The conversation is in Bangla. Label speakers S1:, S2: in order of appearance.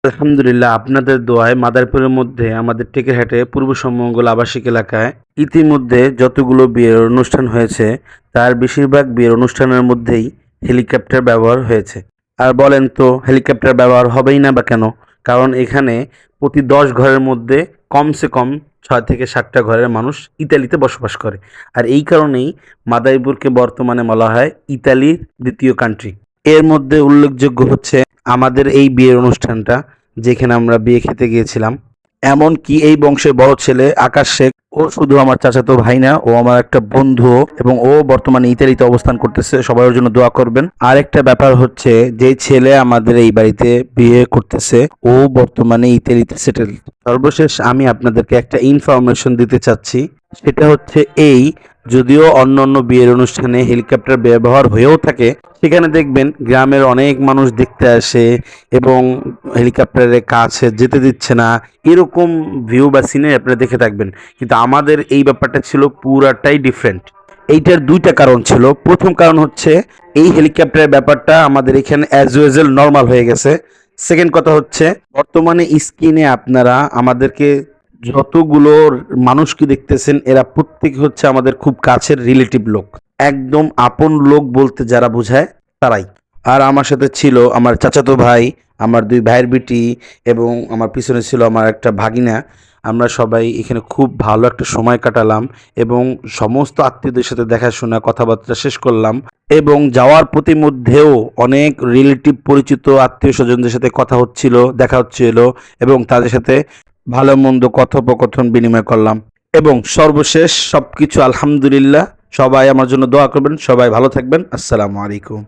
S1: আলহামদুলিল্লাহ, আপনাদের দোয়ায় মাদারীপুরের মধ্যে আমাদের টেকেরহাটে পূর্ব সম্মঙ্গল আবাসিক এলাকায় ইতিমধ্যে যতগুলো বিয়ের অনুষ্ঠান হয়েছে তার বেশিরভাগ বিয়ের অনুষ্ঠানের মধ্যেই হেলিকপ্টার ব্যবহার হয়েছে। আর বলেন তো হেলিকপ্টার ব্যবহার হবেই না বা কেন? কারণ এখানে প্রতি ১০ ঘরের মধ্যে কমসে কম ৬ থেকে ৭টা ঘরের মানুষ ইতালিতে বসবাস করে। আর এই কারণেই মাদারীপুরকে বর্তমানে বলা হয় ইতালির দ্বিতীয় কান্ট্রি। এর মধ্যে উল্লেখযোগ্য হচ্ছে আমাদের এই বিয়ের অনুষ্ঠানটা, যেখানে আমরা বিয়ে খেতে গিয়েছিলাম। এমনকি এই বংশের বড় ছেলে আকাশ শেখ, ও শুধু আমার চাচাতো ভাই না, ও আমার একটা বন্ধু, এবং ও বর্তমানে ইতালিতে অবস্থান করতেছে। সবাই ওর জন্য দোয়া করবেন। আর একটা ব্যাপার হচ্ছে, যে ছেলে আমাদের এই বাড়িতে বিয়ে করতেছে ও বর্তমানে ইতালিতে সেটেল। সর্বশেষ আমি আপনাদেরকে একটা ইনফরমেশন দিতে চাচ্ছি, সেটা হচ্ছে এই, যদিও অন্যান্য বিয়ের অনুষ্ঠানে হেলিকপ্টার ব্যবহার হয়েও থাকে, সেখানে দেখবেন গ্রামের অনেক মানুষ দেখতে আসে এবং হেলিকপ্টারের কাছে যেতে দিচ্ছে না, এরকম ভিউ বা সিনারি আপনারা দেখে থাকবেন। কিন্তু আমাদের এই ব্যাপারটা ছিল পুরাটাই ডিফারেন্ট। এইটার দুইটা কারণ ছিল। প্রথম কারণ হচ্ছে, এই হেলিকপ্টারের ব্যাপারটা আমাদের এখানে অ্যাজ ইউজুয়াল নর্মাল হয়ে গেছে। সেকেন্ড কথা হচ্ছে, বর্তমানে স্ক্রিনে আপনারা আমাদেরকে যতগুলো মানুষকে দেখতেছেন, এরা প্রত্যেকে হচ্ছে আমাদের খুব কাছের রিলেটিভ লোক। একদম আপন লোক বলতে যারা বোঝায় তারাই। আর আমার সাথে ছিল আমার চাচাতো ভাই, আমার ২ ভাইয়ের বেটি, এবং আমার পিছনে ছিল আমার একটা ভাগিনা। আমরা সবাই এখানে খুব ভালো একটা সময় কাটালাম এবং সমস্ত আত্মীয়দের সাথে দেখাশোনা কথাবার্তা শেষ করলাম। এবং যাওয়ার প্রতিমধ্যেও অনেক রিলেটিভ পরিচিত আত্মীয় স্বজনদের সাথে কথা হচ্ছিল, দেখা হচ্ছিল, এবং তাদের সাথে ভালো মন্দ কথোপকথন বিনিময় করলাম। এবং সর্বশেষ সবকিছু আলহামদুলিল্লাহ। সবাই আমার জন্য দোয়া করবেন। সবাই ভালো থাকবেন। আসসালামু আলাইকুম।